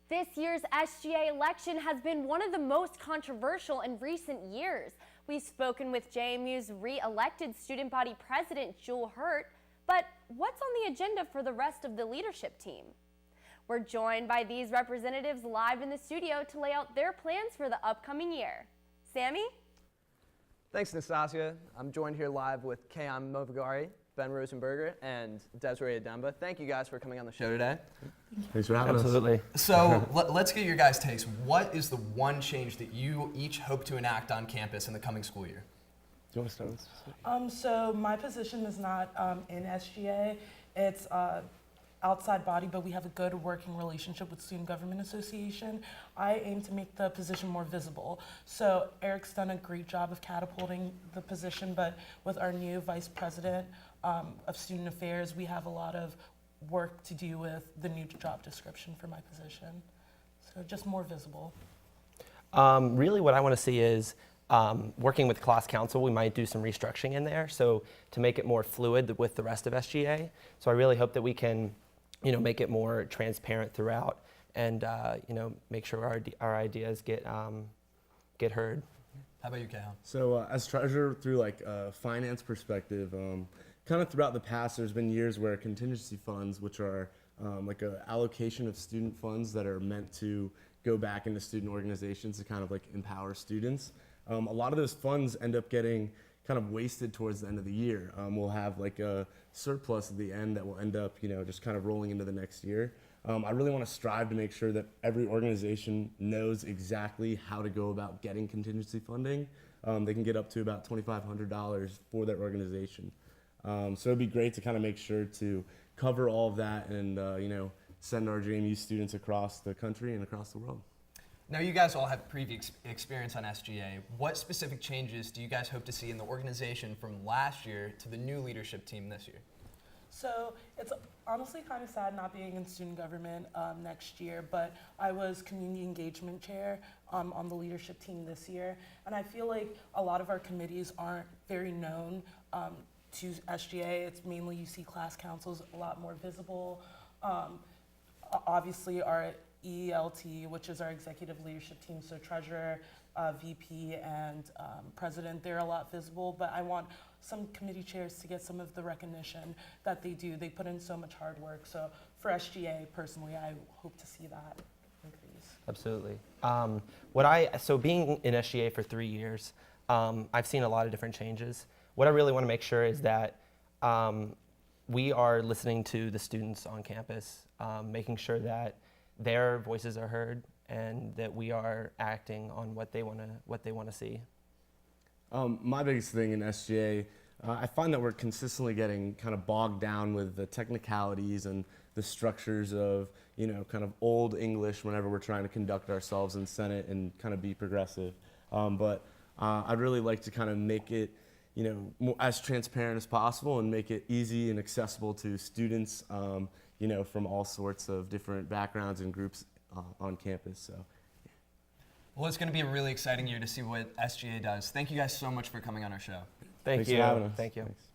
This year's SGA election has been one of the most controversial in recent years. We've spoken with JMU's re-elected student body president, Jewel Hurt, but what's on the agenda for the rest of the leadership team? We're joined by these representatives live in the studio to lay out their plans for the upcoming year. Sammy? Thanks, Nastasia. I'm joined here live with Kayan Movagari, Ben Rosenberger, and Desiree Ademba. Thank you guys for coming on the show today. Thanks for having us. Absolutely. So let's get your guys' takes. What is the one change that you each hope to enact on campus in the coming school year? Do you want to start with this? So my position is not in SGA. It's outside body, but we have a good working relationship with Student Government Association. I aim to make the position more visible. So Eric's done a great job of catapulting the position, but with our new vice president of student affairs, we have a lot of work to do with the new job description for my position. So just more visible. Really what I want to see is working with class council, we might do some restructuring in there, so to make it more fluid with the rest of SGA. So I really hope that we can, make it more transparent throughout, and make sure our ideas get heard. How about you, Kayan? So as treasurer, through like a finance perspective, kind of throughout the past, there's been years where contingency funds, which are like an allocation of student funds that are meant to go back into student organizations to kind of like empower students. A lot of those funds end up getting kind of wasted towards the end of the year. We'll have like a surplus at the end that will end up, just kind of rolling into the next year. I really want to strive to make sure that every organization knows exactly how to go about getting contingency funding. They can get up to about $2,500 for their organization. So it'd be great to kind of make sure to cover all of that and, send our JMU students across the country and across the world. Now, you guys all have previous experience on SGA. What specific changes do you guys hope to see in the organization from last year to the new leadership team this year? So it's honestly kind of sad not being in student government next year, but I was community engagement chair on the leadership team this year, and I feel like a lot of our committees aren't very known to SGA. It's mainly you see class councils a lot more visible. Obviously our ELT, which is our executive leadership team, so treasurer, VP, and president, they're a lot visible, but I want some committee chairs to get some of the recognition that they do. They put in so much hard work. So for SGA, personally, I hope to see that increase. Absolutely. So being in SGA for 3 years, I've seen a lot of different changes. What I really want to make sure is that we are listening to the students on campus, making sure that their voices are heard and that we are acting on what they want to see. My biggest thing in SGA, I find that we're consistently getting kind of bogged down with the technicalities and the structures of, kind of old English whenever we're trying to conduct ourselves in Senate and kind of be progressive. But I'd really like to kind of make it, as transparent as possible and make it easy and accessible to students, from all sorts of different backgrounds and groups on campus. So. Well, it's going to be a really exciting year to see what SGA does. Thank you guys so much for coming on our show. Thank Thanks you. for having us. Thank you. Thanks.